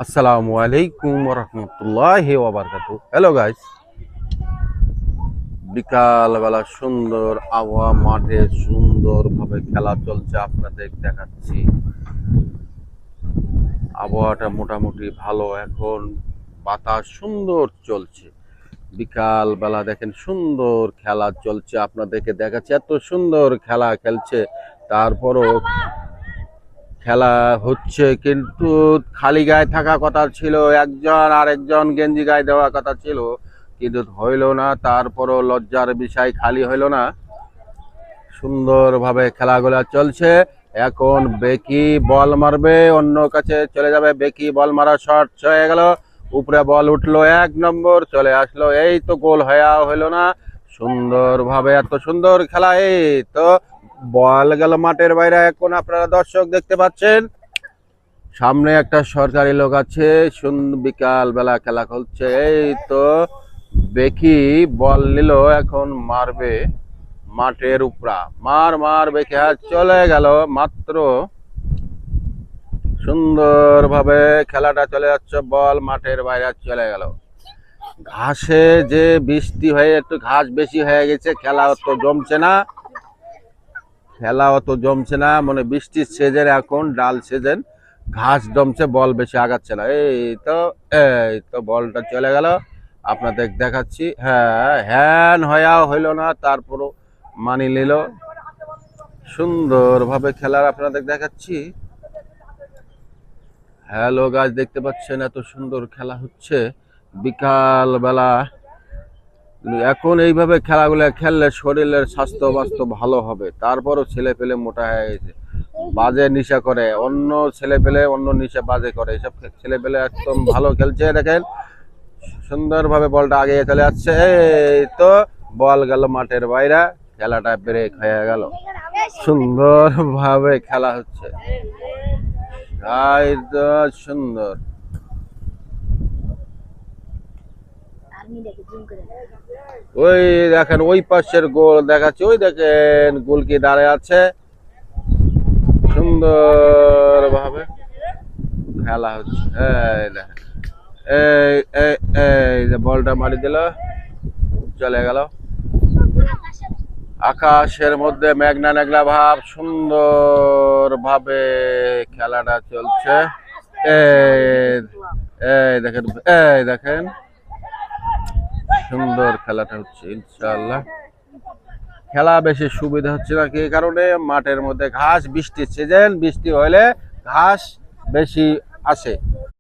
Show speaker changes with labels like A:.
A: আসসালামু আলাইকুম রহমতুল্লাহি ওয়া বারাকাতুহু। হ্যালো গাইস, বিকালবেলা সুন্দর আবহাওয়া, মাঠে সুন্দরভাবে খেলা চলছে, আপনাদের দেখাচ্ছি। আবহাওয়াটা মোটামুটি ভালো, এখন বাতাস সুন্দর চলছে। বিকালবেলা দেখেন সুন্দর খেলা চলছে, আপনাদেরকে দেখাচ্ছি। এত সুন্দর খেলা খেলছে, তারপরও খেলা হচ্ছে, কিন্তু খালি গায়ে থাকা কথা ছিল, একজন আরেকজন গেঞ্জি গায়ে দেওয়া কথা ছিল, কিন্তু হইল না। তারপরও লজ্জার বিষয়, খালি হইল না। সুন্দরভাবে খেলাগুলা চলছে। এখন বেকি বল মারবে, অন্য কাছে চলে যাবে। বেকি বল মারা, শট হয়ে গেল, উপরে বল উঠলো, 1 নম্বর চলে আসলো। এই তো গোল হইল না। সুন্দরভাবে এত সুন্দর খেলা, এই তো বল গেল মাঠের বাইরে। এখন আপনারা দর্শক দেখতে পাচ্ছেন, সামনে একটা সরকারি লোক আছে। বিকাল বেলা খেলা খেলছে। এই তো বেকি বল নিল, এখন মারবে মাঠের উপরা। মার বেকি, হাত চলে গেল। মাত্র সুন্দরভাবে খেলাটা চলে যাচ্ছে, বল মাঠের বাইরে চলে গেল। ঘাসে যে বৃষ্টি হয়ে একটু ঘাস বেশি হয়ে গেছে, খেলা অত জমছে না, মানে বৃষ্টির সিজন, এখন ডাল সিজন, ঘাস জমছে, বল বেশি আগাচ্ছে না। এই তো বলটা চলে গেল, আপনাদের দেখাচ্ছি। হ্যাঁ, হ্যান হইল না, তারপরও মানি নিল। সুন্দরভাবে খেলার আপনাদের দেখাচ্ছি। হ্যালো গাছ, দেখতে পাচ্ছেন এত সুন্দর খেলা হচ্ছে বিকাল বেলা। এখন এইভাবে খেলাগুলো খেললে শরীরের স্বাস্থ্য বাস্তব ভালো হবে। তারপরও ছেলে পেলে মোটা হয়ে গেছে, বাজে নেশা করে, অন্য ছেলে পেলে অন্য নেশা বাজে করে। এসব ছেলে পেলে একদম ভালো খেলছে, দেখেন সুন্দরভাবে বলটা আগে চলে যাচ্ছে। এই তো বল গেল মাঠের বাইরে, খেলাটা ব্রেক হয়ে গেল। সুন্দরভাবে খেলা হচ্ছে, সুন্দর। ওই দেখেন, ওই পাশের গোল দেখাচ্ছে, ওই দেখেন গোলকি দাঁড়িয়ে আছে। সুন্দর ভাবে খেলা হচ্ছে। এই দেখেন, এই এই এই যে বলটা মারি দিল, চলে গেল। আকাশের মধ্যে মেঘনা মেঘনা ভাব, সুন্দর ভাবে খেলাটা চলছে। এই এই দেখেন, এই দেখেন সুন্দর খেলাটা হচ্ছে। ইনশাআল্লাহ খেলা বেশি সুবিধা হচ্ছে না, কি কারণে? মাঠের মধ্যে ঘাস, বৃষ্টির সিজন, বৃষ্টি হলে ঘাস বেশি আসে।